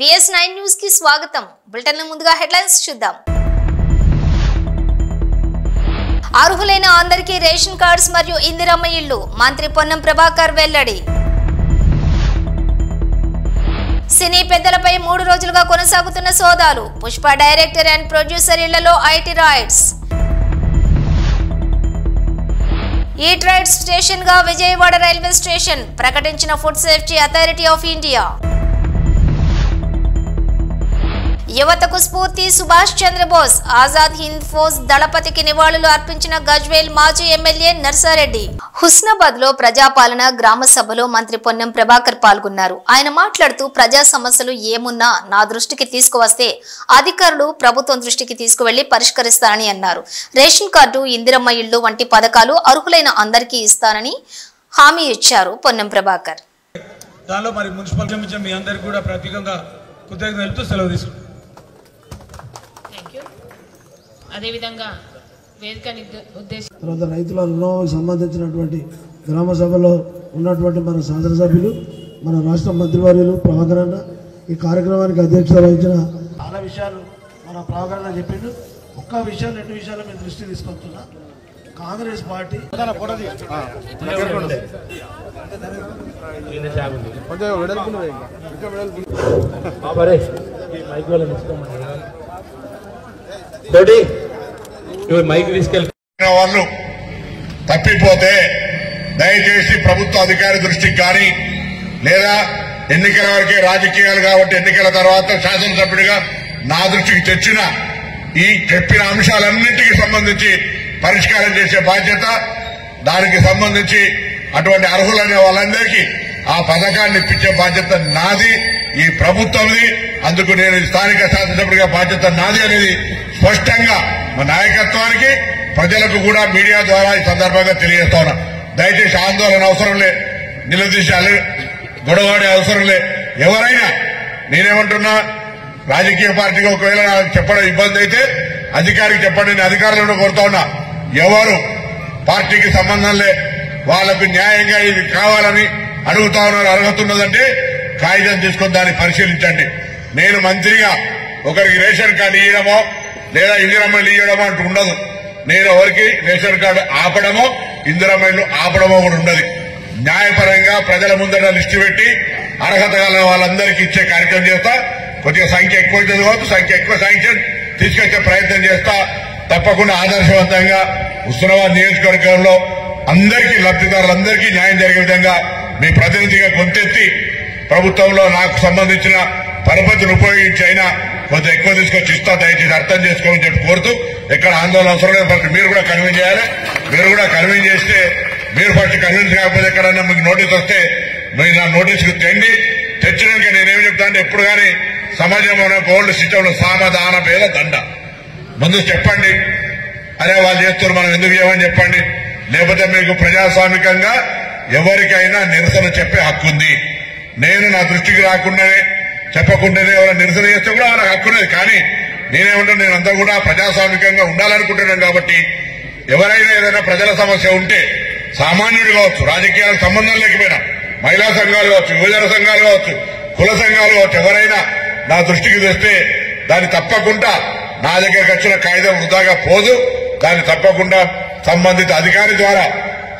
VS9 news కి స్వాగతం. Bulletin లో ముందుగా హెడ్లైన్స్ చూద్దాం. అర్హులైన అందరికీ రేషన్ కార్డ్స్ మరియు ఇందిరమ్మ ఇల్లు మంత్రి పొన్నం ప్రభాకర్ వెల్లడి. సినీ పెద్దలపై 3 రోజులుగా కొనసాగుతున్న సోదాలు. పుష్ప డైరెక్టర్ అండ్ ప్రొడ్యూసర్ ఇళ్లలో IT raids. Eat right station గా విజయవాడ రైల్వే స్టేషన్ ప్రకటించిన food safety authority of India. యువతకు స్ఫూర్తి సుభాష్ చంద్రబోస్. ఆజాద్ హింద్ ఫౌజ్ దళపతికి నివాళులు అర్పించిన గజ్వేల్ మాజీ ఎమ్మెల్యే నర్సారెడ్డి. హుస్నాబాద్ లో ప్రజాపాలన గ్రామ సభలో మంత్రి పొన్నం ప్రభాకర్ పాల్గొన్నారు. ఆయన మాట్లాడుతూ ప్రజా సమస్యలు ఏమున్నా నా దృష్టికి తీసుకువస్తే అధికారులు ప్రభుత్వం దృష్టికి తీసుకువెళ్లి పరిష్కరిస్తారని అన్నారు. రేషన్ కార్డు, ఇందిరమ్మ ఇళ్లు వంటి పథకాలు అర్హులైన అందరికీ ఇస్తానని హామీ ఇచ్చారు పొన్నం ప్రభాకర్. దానిలో మరి మున్సిపల్ కమిషన్ మీ అందరికీ కూడా ప్రత్యేకంగా కృతజ్ఞతలతో సెలవు తీసుకుంటాం. అదేవిధంగా వేదిక తర్వాత రైతుల రుణాలకు సంబంధించినటువంటి గ్రామ సభలో ఉన్నటువంటి మన శాసనసభ్యులు, మన రాష్ట్ర మంత్రివర్యులు ప్రభాకర్ అన్న ఈ కార్యక్రమానికి అధ్యక్షత వహించిన చాలా విషయాలు మన ప్రభాకర్ అన్న చెప్పిండు. ఒక్క విషయం 2 విషయాలు మేము దృష్టి తీసుకొస్తున్నా. కాంగ్రెస్ పార్టీ వాళ్ళు తప్పిపోతే దయచేసి ప్రభుత్వ అధికారి దృష్టికి కానీ లేదా ఎన్నికల వరకే రాజకీయాలు కాబట్టి ఎన్నికల తర్వాత శాసనసభ్యుడిగా నా దృష్టికి తెచ్చిన ఈ చెప్పిన అంశాలన్నింటికి సంబంధించి పరిష్కారం చేసే బాధ్యత, దానికి సంబంధించి అటువంటి అర్హులైన వాళ్ళందరికీ ఆ పథకాన్ని ఇప్పించే బాధ్యత నాది, ఈ ప్రభుత్వంది. అందుకు నేను స్థానిక శాసనసభ్యుడిగా బాధ్యత నాది అనేది స్పష్టంగా మా నాయకత్వానికి, ప్రజలకు కూడా మీడియా ద్వారా ఈ సందర్భంగా తెలియజేస్తా ఉన్నా. దయచేసి ఆందోళన అవసరం లే, నిలదీశాలి, గొడవడే అవసరం లే. ఎవరైనా నేనేమంటున్నా, రాజకీయ పార్టీకి ఒకవేళ నాకు చెప్పడం ఇబ్బంది అయితే అధికారికి చెప్పండి. నేను అధికారులను కోరుతా ఉన్నా, ఎవరు పార్టీకి సంబంధం లే, వాళ్లకు న్యాయంగా ఇది కావాలని అడుగుతా ఉన్నారు, అర్హత ఉన్నదంటే కాగితం తీసుకొని దాన్ని పరిశీలించండి. నేను మంత్రిగా ఒకరికి రేషన్ కార్డు ఇవ్వడమో లేదా ఇందిరమ్మలు ఇవ్వడమో అంటూ ఉండదు. నేను ఎవరికి రేషన్ కార్డు ఆపడమో ఇందిరమ్మలు ఆపడమో కూడా ఉండదు. న్యాయపరంగా ప్రజల ముందర లిస్టు పెట్టి అర్హత గల వాళ్ళందరికీ ఇచ్చే కార్యక్రమం చేస్తా. కొద్దిగా సంఖ్య ఎక్కువ అవుతుంది కావచ్చు, సంఖ్య ఎక్కువ శాంక్షన్ తీసుకొచ్చే ప్రయత్నం చేస్తా. తప్పకుండా ఆదర్శవంతంగా హుస్నాబాద్ నియోజకవర్గంలో అందరికీ, లబ్ధిదారులందరికీ న్యాయం జరిగే విధంగా మీ ప్రతినిధిగా గొంతెత్తి ప్రభుత్వంలో నాకు సంబంధించిన పరపతిని ఉపయోగించి అయినా కొంత ఎక్కువ తీసుకొచ్చి ఇస్తా. దయచేసి అర్థం చేసుకోమని చెప్పి కోరుతూ, ఎక్కడ ఆందోళన అవసరం లేదు. మీరు కూడా కన్విన్స్ చేయాలి. మీరు కూడా కన్విన్స్ చేస్తే, మీరు ఫస్ట్ కన్విన్స్ కాకపోతే ఎక్కడన్నా మీకు నోటీస్ వస్తే మీరు నా నోటీస్కి తెచ్చినాక నేనేమి చెప్తా అంటే, ఎప్పుడు కానీ సమాజంలో ఓల్డ్ సిస్టంలో సామధాన భేద దండ ముందు చెప్పండి. అరే వాళ్ళు చేస్తారు, మనం ఎందుకు చేయమని చెప్పండి. లేకపోతే మీకు ప్రజాస్వామికంగా ఎవరికైనా నిరసన చెప్పే హక్కు ఉంది. నేను నా దృష్టికి రాకుండానే చెప్పకుండానే ఎవరైనా నిరసన చేస్తే కూడా వాళ్ళకి హక్కునేది. కానీ నేనేమంటాను, నేనంతా కూడా ప్రజాస్వామికంగా ఉండాలనుకుంటున్నాను. కాబట్టి ఎవరైనా ఏదైనా ప్రజల సమస్య ఉంటే, సామాన్యుడు కావచ్చు, రాజకీయాలకు సంబంధం లేకపోయినా మహిళా సంఘాలు కావచ్చు, యువజన సంఘాలు కావచ్చు, కుల సంఘాలు కావచ్చు, ఎవరైనా నా దృష్టికి తెస్తే దాన్ని తప్పకుండా నా దగ్గరకు వచ్చిన కాగితం వృధాగా పోదు. దాన్ని తప్పకుండా సంబంధిత అధికారి ద్వారా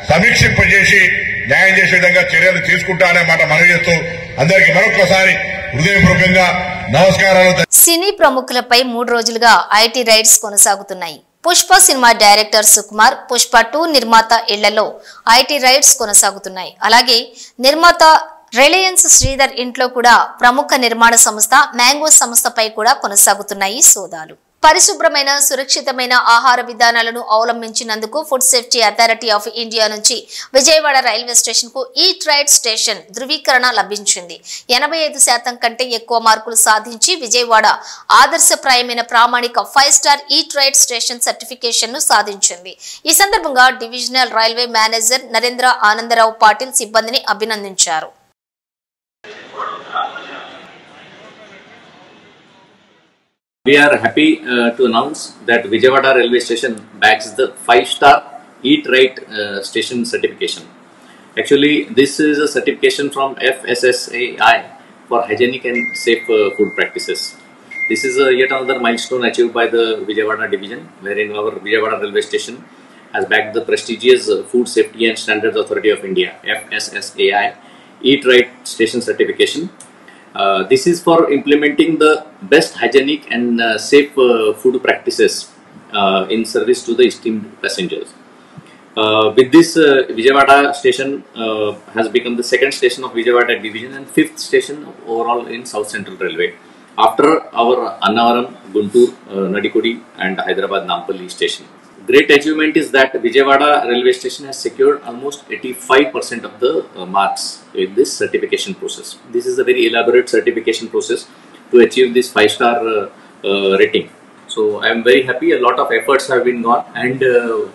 సమీక్షింపజేసి న్యాయం చేసే విధంగా చర్యలు తీసుకుంటా అనే మాట మనవి చేస్తూ అందరికీ మరొకసారి హృదయపూర్వకంగా నమస్కారాలు. సినీ ప్రముఖులపై 3 రోజులుగా ఐటీ రైడ్స్ కొనసాగుతున్నాయి. పుష్ప సినిమా డైరెక్టర్ సుకుమార్, పుష్ప 2 నిర్మాత ఇళ్లలో ఐటీ రైడ్స్ కొనసాగుతున్నాయి. అలాగే నిర్మాత రిలయన్స్ శ్రీధర్ ఇంట్లో కూడా ప్రముఖ నిర్మాణ సంస్థ మ్యాంగో సంస్థపై కూడా కొనసాగుతున్నాయి సోదాలు. పరిశుభ్రమైన, సురక్షితమైన ఆహార విధానాలను అవలంబించినందుకు food safety authority of India నుంచి విజయవాడ రైల్వే స్టేషన్ కు ఈట్ రైట్ స్టేషన్ ధృవీకరణ లభించింది. 85% కంటే ఎక్కువ మార్కులు సాధించి విజయవాడ ఆదర్శప్రాయమైన ప్రామాణిక 5 star eat right station certification ను సాధించింది. ఈ సందర్భంగా divisional railway manager Narendra Anandarao Patil సిబ్బందిని అభినందించారు. We are happy to announce that Vijayawada Railway Station bags the 5-star Eat Right station certification. Actually, this is a certification from FSSAI for hygienic and safe food practices. This is yet another milestone achieved by the Vijayawada division, wherein our Vijayawada railway station has bagged the prestigious Food Safety and Standards Authority of India (FSSAI) Eat Right Station certification. This is for implementing the best hygienic and safe food practices in service to the esteemed passengers. With this, Vijayawada station has become the second station of Vijayawada division and fifth station overall in South Central Railway, after our Annavaram, Guntur, Nadikudi and Hyderabad Nampalli station. Great achievement is that Vijayawada railway station has secured almost 85% of the marks in this certification process. This is a very elaborate certification process to achieve this 5-star rating. So I am very happy. A lot of efforts have been gone, and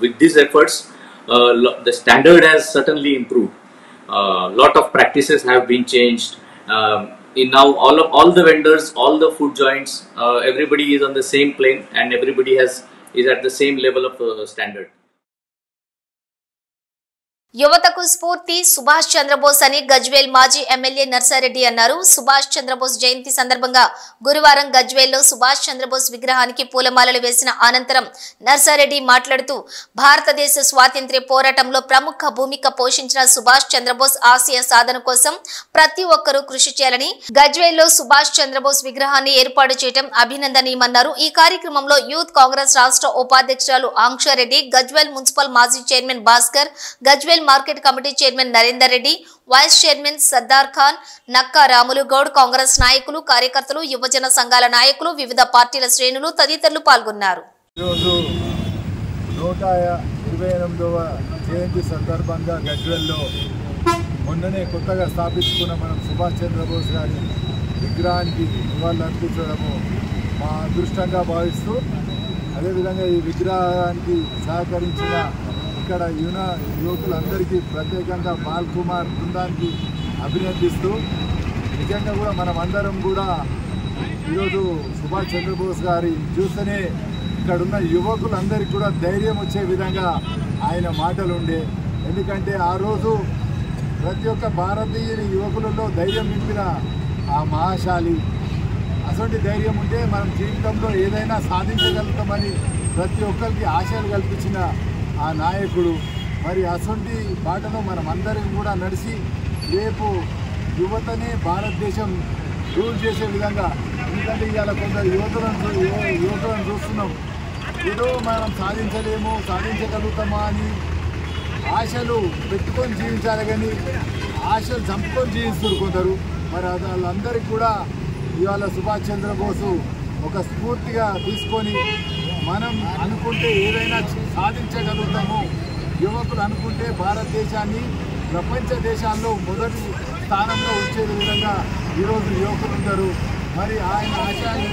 with these efforts, the standard has certainly improved. Lot of practices have been changed. In now all the vendors, all the food joints, everybody is on the same plane, and everybody is at the same level of standard. యువతకు స్ఫూర్తి సుభాష్ చంద్రబోస్ అని గజ్వేల్ మాజీ MLA Narsa Reddy అన్నారు. సుభాష్ చంద్రబోస్ జయంతి సందర్భంగా గురువారం గజ్వేల్లో సుభాష్ చంద్రబోస్ విగ్రహానికి పూలమాలలు వేసిన అనంతరం నర్సారెడ్డి మాట్లాడుతూ భారతదేశ స్వాతంత్ర్య పోరాటంలో ప్రముఖ భూమిక పోషించిన సుభాష్ చంద్రబోస్ ఆశయ సాధన కోసం ప్రతి ఒక్కరూ కృషి చేయాలని, గజ్వేల్లో సుభాష్ చంద్రబోస్ విగ్రహాన్ని ఏర్పాటు చేయడం అభినందనీయమన్నారు. ఈ కార్యక్రమంలో యూత్ కాంగ్రెస్ రాష్ట్ర ఉపాధ్యక్షురాలు ఆంక్షారెడ్డి, గజ్వేల్ మున్సిపల్ మాజీ chairman Bhaskar, Gajwel market committee chairman Narender Reddy, vice chairman Sardar Khan, Nakka Ramulu Goud, Congress నాయకులు, కార్యకర్తలు, యువజన సంఘాల నాయకులు, వివిధ పార్టీల శ్రేణులు తదితరులు పాల్గొన్నారు. ఈరోజు 128వ జయంతి సందర్భంగా గజ్వేల్లో మొన్ననే కొత్తగా స్థాపించుకున్న మనం సుభాష్ చంద్రబోస్ గారి విగ్రహానికి నివాళులు అర్పించడము మా అదృష్టంగా భావిస్తూ, అదేవిధంగా ఈ విగ్రహానికి సహకరించిన ఇక్కడ యువకులందరికీ ప్రత్యేకంగా బాల్ కుమార్ బృందానికి అభినందిస్తూ, నిజంగా కూడా మనం అందరం కూడా ఈరోజు సుభాష్ చంద్రబోస్ గారి చూస్తేనే ఇక్కడున్న యువకులందరికీ కూడా ధైర్యం వచ్చే విధంగా ఆయన మాటలు ఉండే. ఎందుకంటే ఆ రోజు ప్రతి ఒక్క భారతీయ యువకులలో ధైర్యం నింపిన ఆ మహాశాలి. అటువంటి ధైర్యం ఉంటే మనం జీవితంలో ఏదైనా సాధించగలుగుతామని ప్రతి ఒక్కరికి ఆశలు కల్పించిన ఆ నాయకుడు. మరి అసొంటి బాటలో మనం అందరం కూడా నడిచి రేపు యువతనే భారతదేశం రూల్ చేసే విధంగా, ఎందుకంటే ఇవాళ కొందరు యువకులను చూస్తున్నాం, ఏదో మనం సాధించగలుగుతామా అని ఆశలు పెట్టుకొని జీవించాలి, కానీ ఆశలు చంపుకొని జీవిస్తారు కొందరు. మరి వాళ్ళందరికీ కూడా ఇవాళ సుభాష్ చంద్రబోసు ఒక స్ఫూర్తిగా తీసుకొని మనం అనుకుంటే ఏదైనా సాధించగలుగుతాము, యువకులు అనుకుంటే భారతదేశాన్ని ప్రపంచ దేశాల్లో మొదటి స్థానంలో ఉంచే విధంగా ఈరోజు యువకులు ఉంటారు. మరి ఆయన ఆశయాన్ని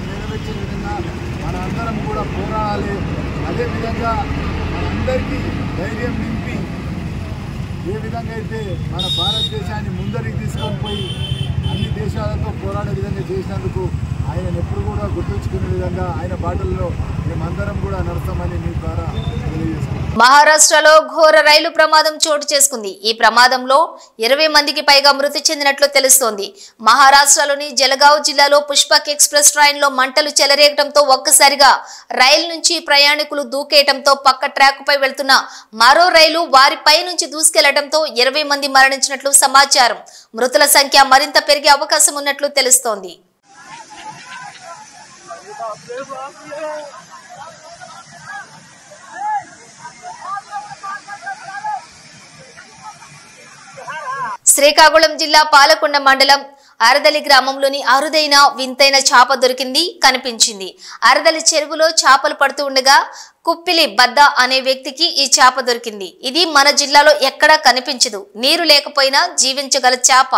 నెరవేర్చే విధంగా మన అందరం కూడా పోరాడాలి. అదేవిధంగా మనందరికీ ధైర్యం నింపి ఏ విధంగా అయితే మన భారతదేశాన్ని ముందరికి తీసుకొని పోయి అన్ని దేశాలతో పోరాడే విధంగా చేసినందుకు ఆయన ఎప్పుడు కూడా గుర్తుంచుకునే విధంగా ఆయన బాటల్లో మేమందరం కూడా నడుస్తామని మీ ద్వారా తెలియజేస్తున్నాం. మహారాష్ట్రలో ఘోర రైలు ప్రమాదం చోటు చేసుకుంది. ఈ ప్రమాదంలో 20 మందికి పైగా మృతి చెందినట్లు తెలుస్తోంది. మహారాష్ట్రలోని జలగావ్ జిల్లాలో పుష్పక్ ఎక్స్ప్రెస్ ట్రైన్లో మంటలు చెలరేగడంతో ఒక్కసారిగా రైలు నుంచి ప్రయాణికులు దూకేయడంతో పక్క ట్రాకుపై వెళ్తున్న మరో రైలు వారిపై నుంచి దూసుకెళ్లడంతో 20 మంది మరణించినట్లు సమాచారం. మృతుల సంఖ్య మరింత పెరిగే అవకాశం ఉన్నట్లు తెలుస్తోంది. శ్రీకాకుళం జిల్లా పాలకొండ మండలం అరదలి గ్రామంలోని అరుదైన వింతైన చేప కనిపించింది. అరదలి చెరువులో చేపలు పడుతూ ఉండగా కుప్పిలి బద్ద అనే వ్యక్తికి ఈ చేప దొరికింది. ఇది మన జిల్లాలో ఎక్కడా కనిపించదు. నీరు లేకపోయినా జీవించగల చేప.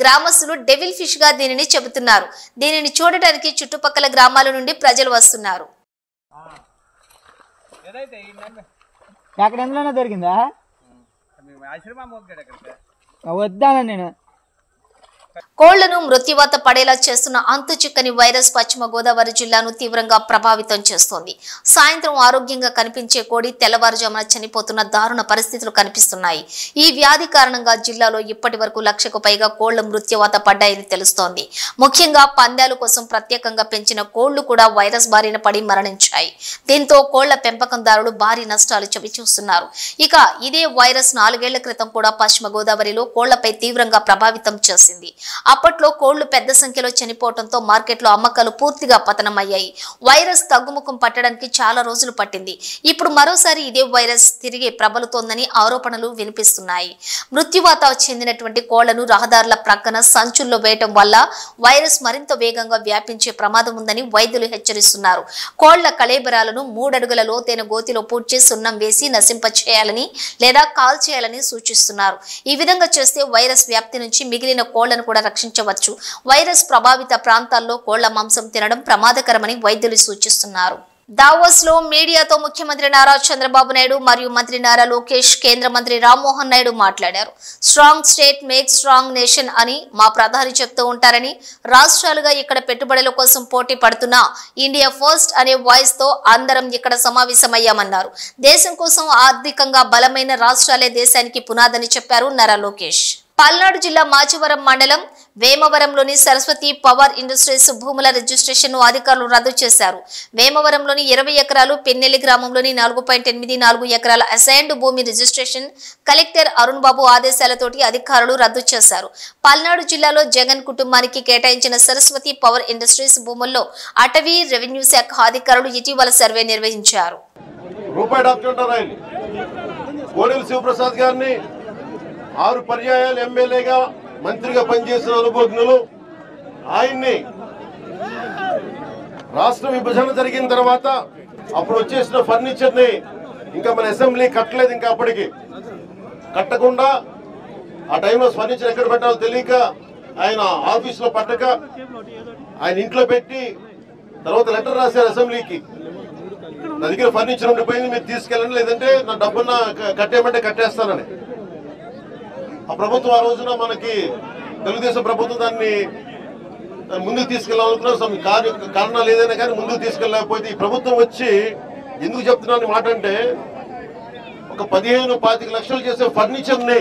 గ్రామస్తులు డెవిల్ ఫిష్ గా దీనిని చెబుతున్నారు. దీనిని చూడటానికి చుట్టుపక్కల గ్రామాల నుండి ప్రజలు వస్తున్నారు. వద్దాను నేను కోళ్లను మృత్యువాత పడేలా చేస్తున్న అంతు చిక్కని వైరస్ పశ్చిమ గోదావరి జిల్లాను తీవ్రంగా ప్రభావితం చేస్తోంది. సాయంత్రం ఆరోగ్యంగా కనిపించే కోడి తెల్లవారుజామున చనిపోతున్న దారుణ పరిస్థితులు కనిపిస్తున్నాయి. ఈ వ్యాధి కారణంగా జిల్లాలో ఇప్పటి వరకు 1,00,000కు పైగా కోళ్ల మృత్యువాత పడ్డాయని తెలుస్తోంది. ముఖ్యంగా పందాల కోసం ప్రత్యేకంగా పెంచిన కోళ్లు కూడా వైరస్ బారిన పడి మరణించాయి. దీంతో కోళ్ల పెంపకందారులు భారీ నష్టాలు చవిచూస్తున్నారు. ఇక ఇదే వైరస్ 4 ఏళ్ల క్రితం కూడా పశ్చిమ గోదావరిలో కోళ్లపై తీవ్రంగా ప్రభావితం చేసింది. అప్పట్లో కోళ్లు పెద్ద సంఖ్యలో చనిపోవడంతో మార్కెట్లో అమ్మకాలు పూర్తిగా పతనమయ్యాయి. వైరస్ తగ్గుముఖం పట్టడానికి చాలా రోజులు పట్టింది. ఇప్పుడు మరోసారి ఇదే వైరస్ తిరిగి ప్రబలుతోందని ఆరోపణలు వినిపిస్తున్నాయి. మృత్యువాత చెందినటువంటి కోళ్లను రహదారుల ప్రక్కన సంచుల్లో వేయటం వల్ల వైరస్ మరింత వేగంగా వ్యాపించే ప్రమాదం ఉందని వైద్యులు హెచ్చరిస్తున్నారు. కోళ్ల కళేబరాలను 3 అడుగుల లోతైన గోతిలో పూడ్చి సున్నం వేసి నశింప చేయాలని లేదా కాల్చేయాలని సూచిస్తున్నారు. ఈ విధంగా చేస్తే వైరస్ వ్యాప్తి నుంచి మిగిలిన కోళ్లను కూడా రక్షించవచ్చు. వైరస్ ప్రభావిత ప్రాంతాల్లో కోళ్ల మాంసం తినడం ప్రమాదకరమని వైద్యులు సూచిస్తున్నారు. దావోస్ లో మీడియాతో ముఖ్యమంత్రి నారా చంద్రబాబు నాయుడు మరియు మంత్రి నారా లోకేష్, కేంద్ర మంత్రి రామ్మోహన్ నాయుడు మాట్లాడారు. Strong state make strong nation అని మా ప్రధాని చెప్తూ ఉంటారని, రాష్ట్రాలుగా ఇక్కడ పెట్టుబడుల కోసం పోటీ పడుతున్న ఇండియా ఫస్ట్ అనే వాయిస్ తో అందరం ఇక్కడ సమావేశమయ్యామన్నారు. దేశం కోసం ఆర్థికంగా బలమైన రాష్ట్రాలే దేశానికి పునాదని చెప్పారు నారా లోకేష్. పల్నాడు జిల్లా మాచివరం మండలం వేమవరంలోని సరస్వతి పవర్ ఇండస్ట్రీస్ భూముల రిజిస్ట్రేషన్ ను అధికారులు రద్దు చేశారు. వేమవరంలోని 20 ఎకరాలు, పెన్నెల్లి గ్రామంలోని 4.84 ఎకరాల అసైన్డ్ భూమి రిజిస్ట్రేషన్ కలెక్టర్ అరుణ్ బాబు ఆదేశాలతోటి అధికారులు రద్దు చేశారు. పల్నాడు జిల్లాలో జగన్ కుటుంబానికి కేటాయించిన సరస్వతి పవర్ ఇండస్ట్రీస్ భూముల్లో అటవీ, రెవెన్యూ శాఖ అధికారులు ఇటీవల సర్వే నిర్వహించారు. శివప్రసాద్ గారిని 6 పర్యాయాలు ఎమ్మెల్యేగా, మంత్రిగా పనిచేసిన అనుభవజ్ఞులు. ఆయన్ని రాష్ట్ర విభజన జరిగిన తర్వాత అప్పుడు వచ్చేసిన ఫర్నిచర్ ని ఇంకా మన అసెంబ్లీ కట్టలేదు. ఇంకా అప్పటికి కట్టకుండా ఆ టైంలో ఫర్నిచర్ ఎక్కడ పెట్టాలో తెలియక ఆయన ఆఫీసులో పట్టక ఆయన ఇంట్లో పెట్టి తర్వాత లెటర్ రాశారు అసెంబ్లీకి, నా దగ్గర ఫర్నిచర్ ఉండిపోయింది, మీరు తీసుకెళ్ళండి, లేదంటే నా డబ్బున్న కట్టేయమంటే కట్టేస్తానని. ఆ ప్రభుత్వం ఆ రోజున మనకి తెలుగుదేశం ప్రభుత్వం దాన్ని ముందుకు తీసుకెళ్లాలనుకున్న కారణాలు ఏదైనా కానీ ముందుకు తీసుకెళ్ళలేకపోతే ఈ ప్రభుత్వం వచ్చి ఎందుకు చెప్తున్నాను మాట అంటే, ఒక 15-25 లక్షలు చేసే ఫర్నిచర్ ని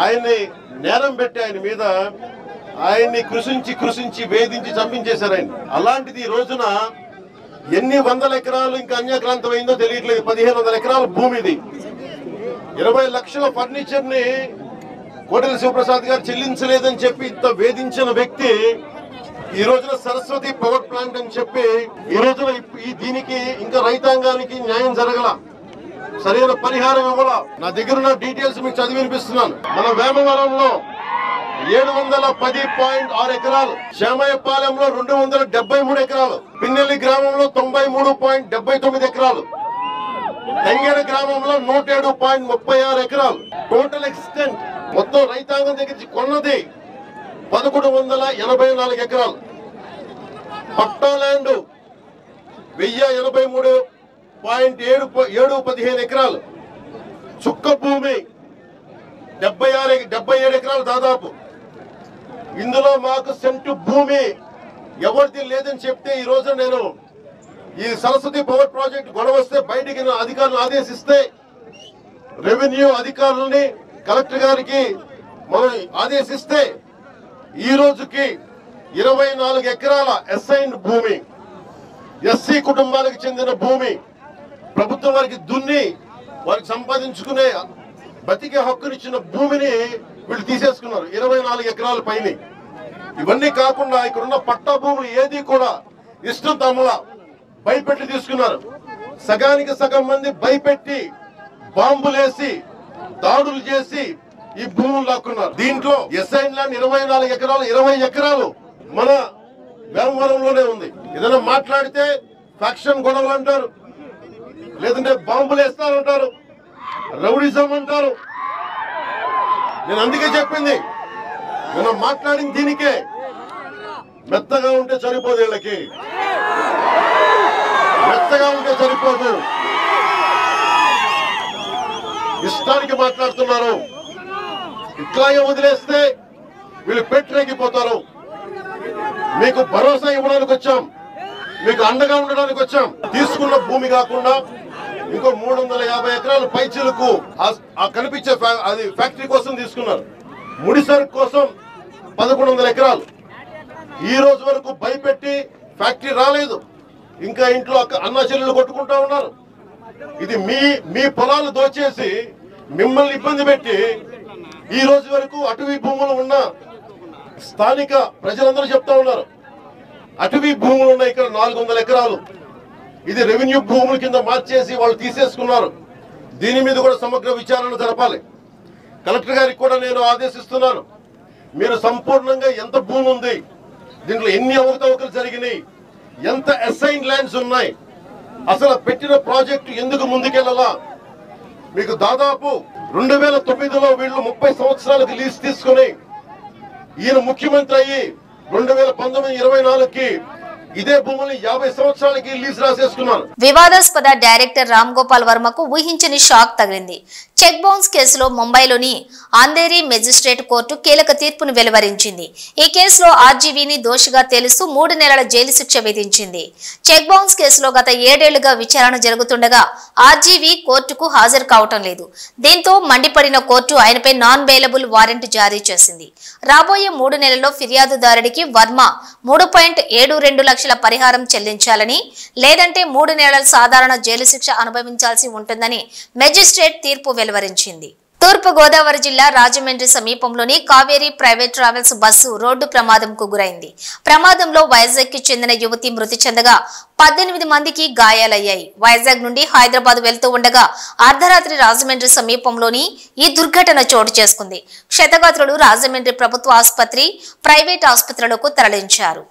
ఆయన్ని నేరం పెట్టి ఆయన మీద ఆయన్ని కృషించి వేధించి చంపించేశారు ఆయన. అలాంటిది ఈ రోజున ఎన్ని వందల ఎకరాలు ఇంకా అన్యాక్రాంతం అయిందో తెలియట్లేదు. 1500 ఎకరాల భూమిది, 20 లక్షల ఫర్నిచర్ ని కోటెల శివప్రసాద్ గారు చెల్లించలేదని చెప్పి ఇంత వేధించిన వ్యక్తి ఈ రోజున సరస్వతి పవర్ ప్లాంట్ అని చెప్పి ఈ రోజున దీనికి ఇంకా రైతాంగానికి న్యాయం జరగల, సరైన పరిహారం ఇవ్వాల. నా దగ్గర ఉన్న డీటెయిల్స్ మీకు చదివి వినిపిస్తున్నాను. మన వేమవరంలో 710.6 ఎకరాలు, శ్యామయ్యపాలెంలో 273 ఎకరాలు, పిన్నెల్లి గ్రామంలో 93.79 ఎకరాలు, తెంగేడ గ్రామంలో 107.36 ఎకరాలు. టోటల్ ఎక్స్టెంట్ మొత్తం రైతాంగం దగ్గర కొన్నది 1184 ఎకరాలు. పట్టా ల్యాండ్ 1083.715 ఎకరాలు. చుక్క భూమి 77 ఎకరాలు దాదాపు. ఇందులో మాకు సెంటు భూమి ఎవరిది లేదని చెప్తే ఈ రోజు నేను ఈ సరస్వతి పవర్ ప్రాజెక్ట్ గొడవ వస్తే బయటికి అధికారులు ఆదేశిస్తే రెవెన్యూ అధికారులని కలెక్టర్ గారికి మనం ఆదేశిస్తే ఈ రోజుకి 24 ఎకరాల అసైన్డ్ భూమి, ఎస్సీ కుటుంబాలకు చెందిన భూమి ప్రభుత్వం వారికి దున్ని వారికి సంపాదించుకునే బతికే హక్కునిచ్చిన భూమిని వీళ్ళు తీసేసుకున్నారు 24 ఎకరాల పైన. ఇవన్నీ కాకుండా ఇక్కడున్న పట్టా భూములు ఏది కూడా ఇష్టం తమలా భయపెట్టి తీసుకున్నారు. సగానికి సగం మంది భయపెట్టి బాంబులేసి దాడులు చేసి ఈ భూములు లాక్కున్నారు. దీంట్లో ఎస్ఐన్ ల్యాండ్ 24 ఎకరాలు, 20 ఎకరాలు మన వేమవరంలోనే ఉంది. ఏదైనా మాట్లాడితే ఫ్యాక్షన్ గొడవలు అంటారు, లేదంటే బాంబులు వేస్తారంటారు, రౌడిజం అంటారు. నేను అందుకే చెప్పింది, నేను మాట్లాడిన దీనికే మెత్తగా ఉంటే సరిపోదు, వీళ్ళకి మెత్తగా ఉంటే సరిపోదు, ఇష్టానికి మాట్లాడుతున్నారు. ఇట్లాగే వదిలేస్తే వీళ్ళు పెట్టలేకపోతారు. మీకు భరోసా ఇవ్వడానికి వచ్చాం, మీకు అండగా ఉండడానికి వచ్చాం. తీసుకున్న భూమి కాకుండా ఇంకో 350 ఎకరాలు పైచీలకు కనిపించే అది ఫ్యాక్టరీ కోసం తీసుకున్నారు. ముడిసరుకు కోసం 1100 ఎకరాలు. ఈ రోజు వరకు భయపెట్టి ఫ్యాక్టరీ రాలేదు. ఇంకా ఇంట్లో అన్నా చెల్లెలు కొట్టుకుంటా ఉన్నారు. ఇది మీ పొలాలు దోచేసి మిమ్మల్ని ఇబ్బంది పెట్టి ఈ రోజు వరకు అటవీ భూములు ఉన్న స్థానిక ప్రజలందరూ చెప్తా ఉన్నారు, అటవీ భూములు ఉన్నాయి ఇక్కడ 400 ఎకరాలు. ఇది రెవెన్యూ భూముల కింద మార్చేసి వాళ్ళు తీసేసుకున్నారు. దీని మీద కూడా సమగ్ర విచారణ జరపాలి. కలెక్టర్ గారికి కూడా నేను ఆదేశిస్తున్నాను, మీరు సంపూర్ణంగా ఎంత భూమి ఉంది, దీంట్లో ఎన్ని అవకతవకలు జరిగినాయి, ఎంత అసైన్ ల్యాండ్స్ ఉన్నాయి, అసలు పెట్టిన ప్రాజెక్టు ఎందుకు ముందుకెళ్ళాలా. మీకు దాదాపు 2009లో వీళ్ళు 30 సంవత్సరాలకు లీజ్ తీసుకుని ఈయన ముఖ్యమంత్రి అయ్యి 2019-24కి ఇదే భూములు 50 సంవత్సరాలకి లీజ్ రాసేసుకున్నారు. వివాదాస్పద డైరెక్టర్ రామ్ గోపాల్ వర్మకు ఊహించని షాక్ తగిలింది. చెక్ బౌన్స్ కేసులో ముంబైలోని అంధేరి మెజిస్ట్రేట్ కోర్టు కీలక తీర్పును వెలువరించింది. ఈ కేసులో ఆర్జీవీని దోషిగా తేలుస్తూ 3 నెలల జైలు శిక్ష విధించింది. చెక్ బౌన్స్ కేసులో గత 7 ఏళ్లుగా విచారణ జరుగుతుండగా ఆర్జీవీ కోర్టుకు హాజరు కావటం లేదు. దీంతో మండిపడిన కోర్టు ఆయనపై నాన్ బెయిలబుల్ వారెంట్ జారీ చేసింది. రాబోయే 3 నెలల్లో ఫిర్యాదుదారుడికి వర్మ 3.72 లక్షల పరిహారం చెల్లించాలని, లేదంటే 3 నెలల సాధారణ జైలు శిక్ష అనుభవించాల్సి ఉంటుందని మెజిస్ట్రేట్ తీర్పు వెలువరించింది. తూర్పు గోదావరి జిల్లా రాజమండ్రి సమీపంలోని Kaveri private travels bus road ప్రమాదంకు గురైంది. ప్రమాదంలో వైజాగ్ కి చెందిన యువతి మృతి చెందగా 18 మందికి గాయాలయ్యాయి. వైజాగ్ నుండి హైదరాబాద్ వెళ్తూ ఉండగా అర్ధరాత్రి రాజమండ్రి సమీపంలోని ఈ దుర్ఘటన చోటు చేసుకుంది. క్షతగాత్రులు రాజమండ్రి ప్రభుత్వ ఆసుపత్రి, ప్రైవేట్ ఆసుపత్రులకు తరలించారు.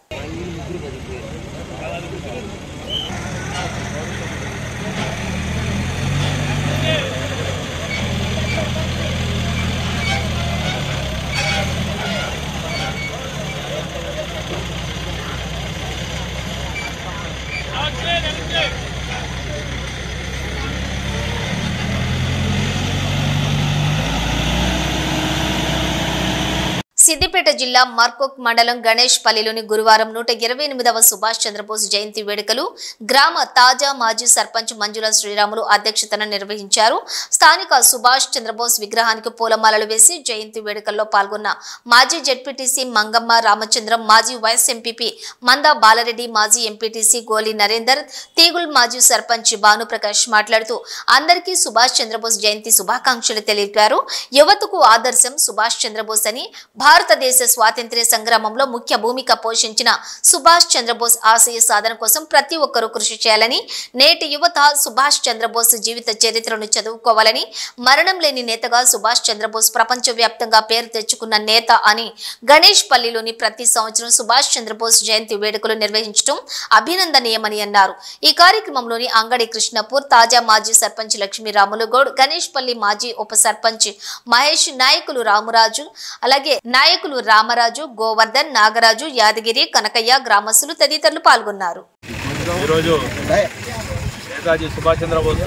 సిద్దిపేట జిల్లా మర్కోక్ మండలం గణేష్ పల్లిలోని గురువారం 128వ సుభాష్ చంద్రబోస్ జయంతి వేడుకలు గ్రామ తాజా మాజీ సర్పంచ్ మంజుల శ్రీరాములు అధ్యక్షతన నిర్వహించారు. స్థానిక సుభాష్ చంద్రబోస్ విగ్రహానికి పూలమాలలు వేసి జయంతి వేడుకల్లో పాల్గొన్న మాజీ జెడ్పీటీసీ మంగమ్మ రామచంద్రం, మాజీ వైస్ ఎంపీపీ మందా బాలరెడ్డి, మాజీ ఎంపీటీసీ గోలి నరేందర్, తీగుల్ మాజీ సర్పంచ్ భానుప్రకాష్ మాట్లాడుతూ అందరికీ సుభాష్ చంద్రబోస్ జయంతి శుభాకాంక్షలు తెలిపారు. యువతకు ఆదర్శం సుభాష్ చంద్రబోస్ అని, భారతదేశ స్వాతంత్ర్య సంగ్రామంలో ముఖ్య భూమిక పోషించిన సుభాష్ చంద్రబోస్ ఆశయ సాధన కోసం ప్రతి ఒక్కరూ కృషి చేయాలని, నేటి యువత సుభాష్ చంద్రబోస్ జీవిత చరిత్రను చదువుకోవాలని, మరణం లేని నేతగా సుభాష్ చంద్రబోస్ ప్రపంచవ్యాప్తంగా పేరు తెచ్చుకున్న నేత అని, గణేష్ పల్లిలోని ప్రతి సంవత్సరం సుభాష్ చంద్రబోస్ జయంతి వేడుకలు నిర్వహించడం అభినందనీయమని అన్నారు. ఈ కార్యక్రమంలోని అంగడి కృష్ణపూర్ తాజా మాజీ సర్పంచ్ లక్ష్మీరాములు గౌడ్, గణేష్ పల్లి మాజీ ఉప సర్పంచ్ మహేష్, నాయకులు రామరాజు, అలాగే నాయకులు రామరాజు, గోవర్ధన్, నాగరాజు, యాదగిరి, కనకయ్య, గ్రామస్తులు తదితరులు పాల్గొన్నారు. ఈరోజు నేతాజీ సుభాష్ చంద్రబోస్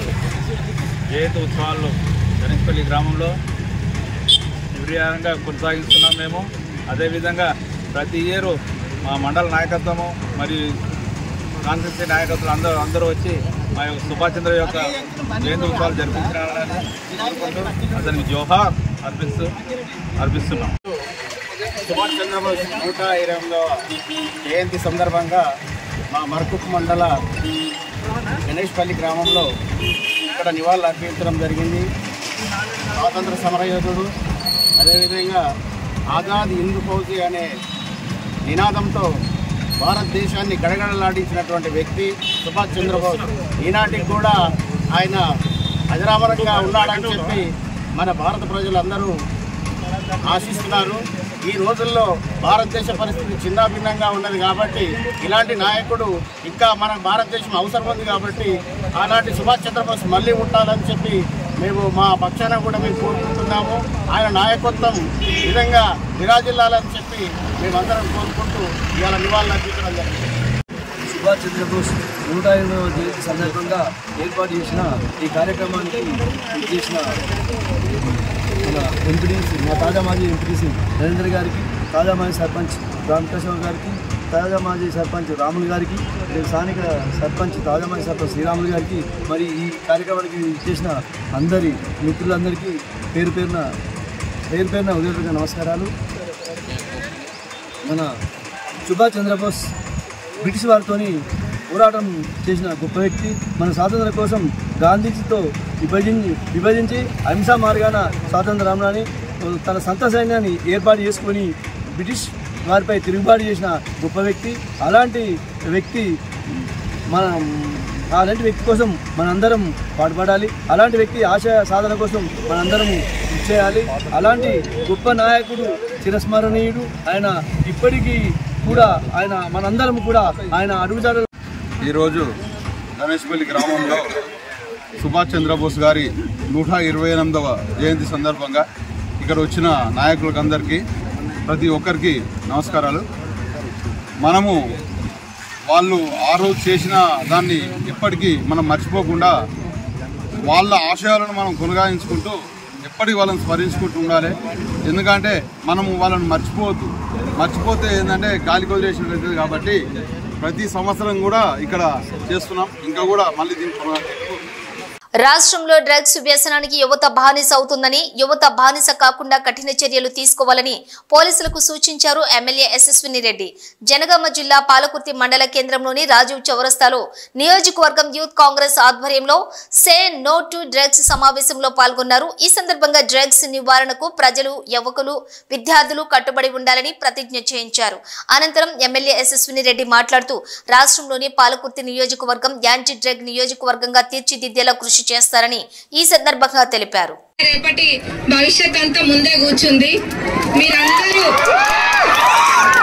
జయంతి ఉత్సవాలను గణేష్పల్లి గ్రామంలో నిర్విఘ్నంగా కొనసాగిస్తున్నాం. మేము అదేవిధంగా ప్రతి ఇయర్ మా మండల నాయకత్వము మరియు కాన్స్టిట్యూన్సీ నాయకత్వం అందరూ వచ్చి మా యొక్క సుభాష్ చంద్ర యొక్క జయంతి ఉత్సవాలు జరిపించాలని అతనికి జోహార్ అర్పిస్తున్నాం. సుభాష్ చంద్రబోస్ 120వ జయంతి సందర్భంగా మా మర్కుక్ మండల గణేష్పల్లి గ్రామంలో ఇక్కడ నివాళులు అర్పించడం జరిగింది. స్వాతంత్ర సమరయోధుడు, అదేవిధంగా ఆజాద్ హింద్ ఫౌజీ అనే నినాదంతో భారతదేశాన్ని గడగడలాడించినటువంటి వ్యక్తి సుభాష్ చంద్రబోస్. ఈనాటికి కూడా ఆయన అజరామరంగా ఉన్నాడని చెప్పి మన భారత ప్రజలందరూ ఆశిస్తున్నారు. ఈ రోజుల్లో భారతదేశ పరిస్థితి చిన్నాభిన్నంగా ఉన్నది కాబట్టి ఇలాంటి నాయకుడు ఇంకా మన భారతదేశం అవసరం ఉంది కాబట్టి ఆనాటి సుభాష్ చంద్రబోస్ మళ్ళీ ఉండాలని చెప్పి మేము మా పక్షాన కూడా మేము కోరుకుంటున్నాము. ఆయన నాయకత్వం విధంగా విరాజిల్లాలని చెప్పి మేమందరం కోరుకుంటూ ఇవాళ నివాళులు అర్పించడం జరిగింది. సుభాష్ చంద్రబోస్ 150వ జయంతి సందర్భంగా ఏర్పాటు చేసిన ఈ కార్యక్రమానికి చేసిన మన ఎంపీటీసీ, మా తాజా మాజీ ఎంపీటీసీ నరేందర్ గారికి, తాజా మాజీ సర్పంచ్ రామకృష్ణ గారికి, తాజా మాజీ సర్పంచ్ రాములు గారికి, స్థానిక సర్పంచ్ తాజా మాజీ సర్పంచ్ శ్రీరాములు గారికి, మరి ఈ కార్యక్రమానికి చేసిన అందరి మిత్రులందరికీ పేరు పేరున ఉదయపూర్వక నమస్కారాలు. మన సుభాష్ చంద్రబోస్ బ్రిటిష్ వారితో పోరాటం చేసిన గొప్ప వ్యక్తి. మన స్వాతంత్ర కోసం గాంధీజీతో విభజించి అహింసా మార్గాన స్వాతంత్ర రామనాని తన సొంత సైన్యాన్ని ఏర్పాటు చేసుకొని బ్రిటిష్ వారిపై తిరుగుబాటు చేసిన గొప్ప వ్యక్తి. అలాంటి వ్యక్తి కోసం మనందరం పాటుపడాలి. అలాంటి వ్యక్తి ఆశయ సాధన కోసం మనందరం చేయాలి. అలాంటి గొప్ప నాయకుడు చిరస్మరణీయుడు. ఆయన ఇప్పటికీ కూడా మనందరం కూడా ఆయన అడుగుజాడలు. ఈరోజు గణేష్పల్లి గ్రామంలో సుభాష్ చంద్రబోస్ గారి 128వ జయంతి సందర్భంగా ఇక్కడ వచ్చిన నాయకులకందరికీ ప్రతి ఒక్కరికి నమస్కారాలు. మనము వాళ్ళు ఆ రోజు చేసిన దాన్ని ఎప్పటికీ మనం మర్చిపోకుండా వాళ్ళ ఆశయాలను మనం కొనసాగించుకుంటూ ఎప్పటికీ వాళ్ళని స్మరించుకుంటూ ఉండాలి. ఎందుకంటే మనము వాళ్ళని మర్చిపోతే ఏంటంటే గాలి కొదిలేసినట్టు. కాబట్టి ప్రతి సంవత్సరం కూడా ఇక్కడ చేస్తున్నాం. ఇంకా కూడా మళ్ళీ దీన్ని రాష్ట్రంలో డ్రగ్స్ వ్యసనానికి యువత బానిస అవుతుందని, యువత బానిస కాకుండా కఠిన చర్యలు తీసుకోవాలని పోలీసులకు సూచించారు ఎమ్మెల్యే యశస్విని రెడ్డి. జనగామ జిల్లా పాలకుర్తి మండల కేంద్రంలోని రాజీవ్ చౌరస్తాలో నియోజకవర్గం యూత్ కాంగ్రెస్ ఆధ్వర్యంలో సే నో టు డ్రగ్స్ సమావేశంలో పాల్గొన్నారు. ఈ సందర్భంగా డ్రగ్స్ నివారణకు ప్రజలు, యువకులు, విద్యార్థులు కట్టుబడి ఉండాలని ప్రతిజ్ఞ చేయించారు. అనంతరం ఎమ్మెల్యే యశస్విని రెడ్డి మాట్లాడుతూ రాష్ట్రంలోని పాలకుర్తి నియోజకవర్గం యాంటీ డ్రగ్ నియోజకవర్గంగా తీర్చిదిద్దేలా కృషి చేస్తారని ఈ సందర్భంగా తెలిపారు. రేపటి భవిష్యత్ అంతా ముందే కూర్చుంది. మీరందరూ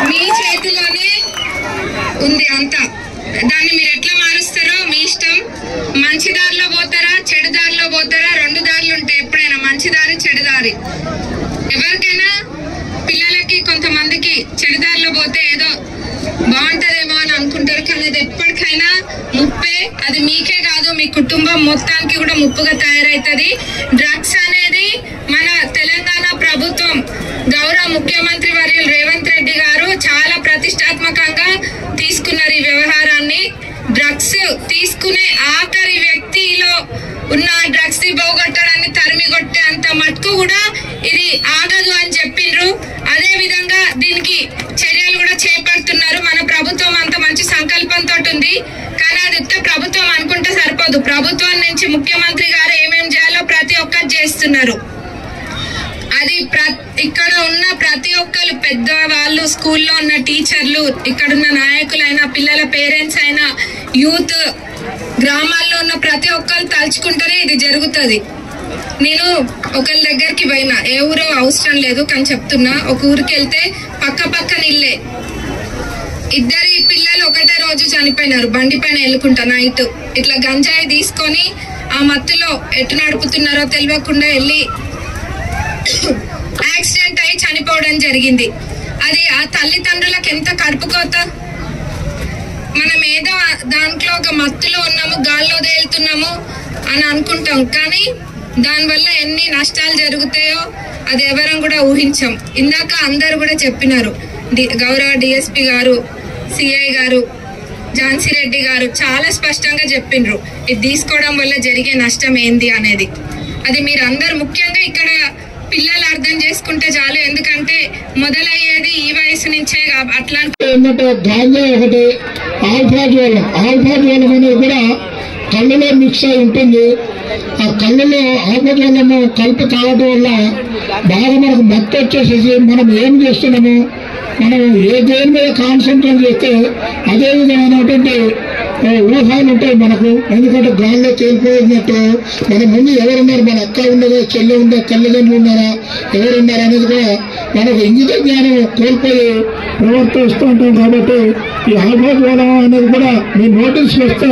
మీ చేతిలోనే ఉంది అంతా. దాన్ని మీరు ఎట్లా మారుస్తారో మీ ఇష్టం. మంచి దారిలో పోతారా, చెడు దారిలో పోతారా? 2 దారులు ఉంటాయి ఎప్పుడైనా, మంచి దారి, చెడు దారి. ఎవరికైనా పిల్లలకి కొంతమందికి చెడు దారిలో పోతే ఏదో బాగుంటదేమో అని అనుకుంటారు. కానీ అది ఎప్పటికైనా ముప్పే. అది మీకే కాదు, మీ కుటుంబం మొత్తానికి కూడా ముప్పుగా తయారైతుంది. డ్రగ్స్ అనేది మన తెలంగాణ ప్రభుత్వం గౌరవ ముఖ్యమంత్రి వర్యులు రేవంత్ రెడ్డి గారు చాలా ప్రతిష్టాత్మకంగా తీసుకున్నారు ఈ వ్యవహారాన్ని. డ్రగ్స్ తీసుకునే ఆఖరి వ్యక్తిలో ఉన్న డ్రగ్స్ ని పోగొట్టడాన్ని తరిమి కొట్టే అంత మటుకు కూడా ఇది ఆగదు అని చెప్పిండ్రు. అదే విధంగా దీనికి చర్యలు కూడా చేపడుతున్నారు. మన ప్రభుత్వం అంత మంచి సంకల్పంతో ఉంది. కానీ అది ప్రభుత్వం అనుకుంటే సరిపోదు. ప్రభుత్వం నుంచి ముఖ్యమంత్రి గారు ఏమేం చేయాలో ప్రతి ఒక్కరు చేస్తున్నారు. అది ఇక్కడ ఉన్న ప్రతి ఒక్కరు, పెద్దవాళ్ళు, స్కూల్లో ఉన్న టీచర్లు, ఇక్కడున్న నాయకులైనా, పిల్లల పేరెంట్స్ అయినా, యూత్, గ్రామాల్లో ఉన్న ప్రతి ఒక్కరు తలుచుకుంటేనే ఇది జరుగుతుంది. నేను ఒకరి దగ్గరికి పోయినా, ఏ ఊరో అవసరం లేదు కానీ చెప్తున్నా, ఒక ఊరికి వెళ్తే పక్కన ఇల్లే, 2 పిల్లలు ఒకటే రోజు చనిపోయినారు. బండి పైన వెళ్ళుకుంటా నైట్ ఇట్లా గంజాయి తీసుకొని ఆ మత్తులో ఎటు నడుపుతున్నారో తెలియకుండా వెళ్ళి యాక్సిడెంట్ అయి చనిపోవడం జరిగింది. అది ఆ తల్లిదండ్రులకు ఎంత కడుపుకోత. మనం ఏదో దాంట్లో ఒక మత్తులో ఉన్నాము, గాల్లో తేలుతున్నాము అని అనుకుంటాం. కానీ దానివల్ల ఎన్ని నష్టాలు జరుగుతాయో అది ఎవరం కూడా ఊహించాం. ఇందాక అందరు కూడా చెప్పినారు, గౌరవ డిఎస్పీ గారు, సిఐ గారు, ఝాన్సీ రెడ్డి గారు చాలా స్పష్టంగా చెప్పిండ్రు ఇది తీసుకోవడం వల్ల జరిగే నష్టం ఏంది అనేది. అది మీరు అందరు ముఖ్యంగా ఇక్కడ పిల్లలు అర్థం చేసుకుంటే చాలు. ఎందుకంటే మొదలయ్యేది ఈ వయసు నుంచే. అట్లా గాంజా ఒకటి ఆల్ఫా జ్వరం అనేది కూడా కళ్ళులో మిక్స్ అయి ఉంటుంది. ఆ కళ్ళులో ఆల్ఫా జ్వరము కలిపి తాగడం వల్ల బాగా మనకు మత్తు వచ్చేసేసి మనం ఏం చేస్తున్నాము, మనం ఏ దేని మీద కాన్సన్ట్రేట్ చేస్తే అదే విధమైనటువంటి ఊహాలు ఉంటాయి మనకు. ఎందుకంటే గాల్లో తేలిపోయినట్టు మన ముందు ఎవరున్నారు, మన అక్క ఉండదా, చెల్లె ఉందా, తల్లిదండ్రులు ఉన్నారా, ఎవరున్నారా అనేది కూడా మనకు ఇంగిత జ్ఞానం కోల్పోయి ప్రవర్తిస్తూ ఉంటాం. కాబట్టి ఈ ఆల్ఫా జ్వరం అనేది కూడా మీ నోటీస్ వస్తే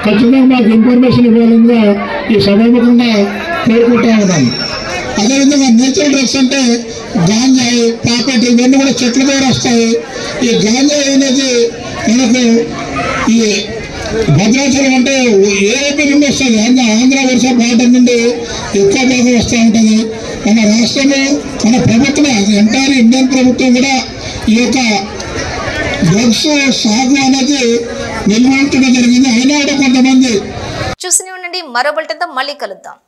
ఖచ్చితంగా మాకు ఇన్ఫర్మేషన్ ఇవ్వాలని ఈ సభాముఖంగా కోరుకుంటా ఉన్నాను. అదేవిధంగా నేచురల్ డ్రగ్స్ అంటే గాంజాయి, పాకెట్ ఇవన్నీ కూడా చెట్ల ద్వారా వస్తాయి. ఈ గాంజాయి అనేది మనకు ఈ భద్రాచలం అంటే ఏపీ నుండి వస్తుంది, ఆంధ్ర ఒరిస్సా బార్డర్ నుండి ఎక్కువ భాగం వస్తూ ఉంటుంది. మన రాష్ట్రము మన ప్రభుత్వం ఎంటైర్ ఇండియన్ ప్రభుత్వం కూడా ఈ యొక్క డ్రగ్స్ సాగు అనేది నిర్వహించడం జరిగింది. అయినా కూడా కొంతమంది చూస్తూనే ఉండండి. మరో బులెటిన్తో మళ్ళీ కలుద్దాం.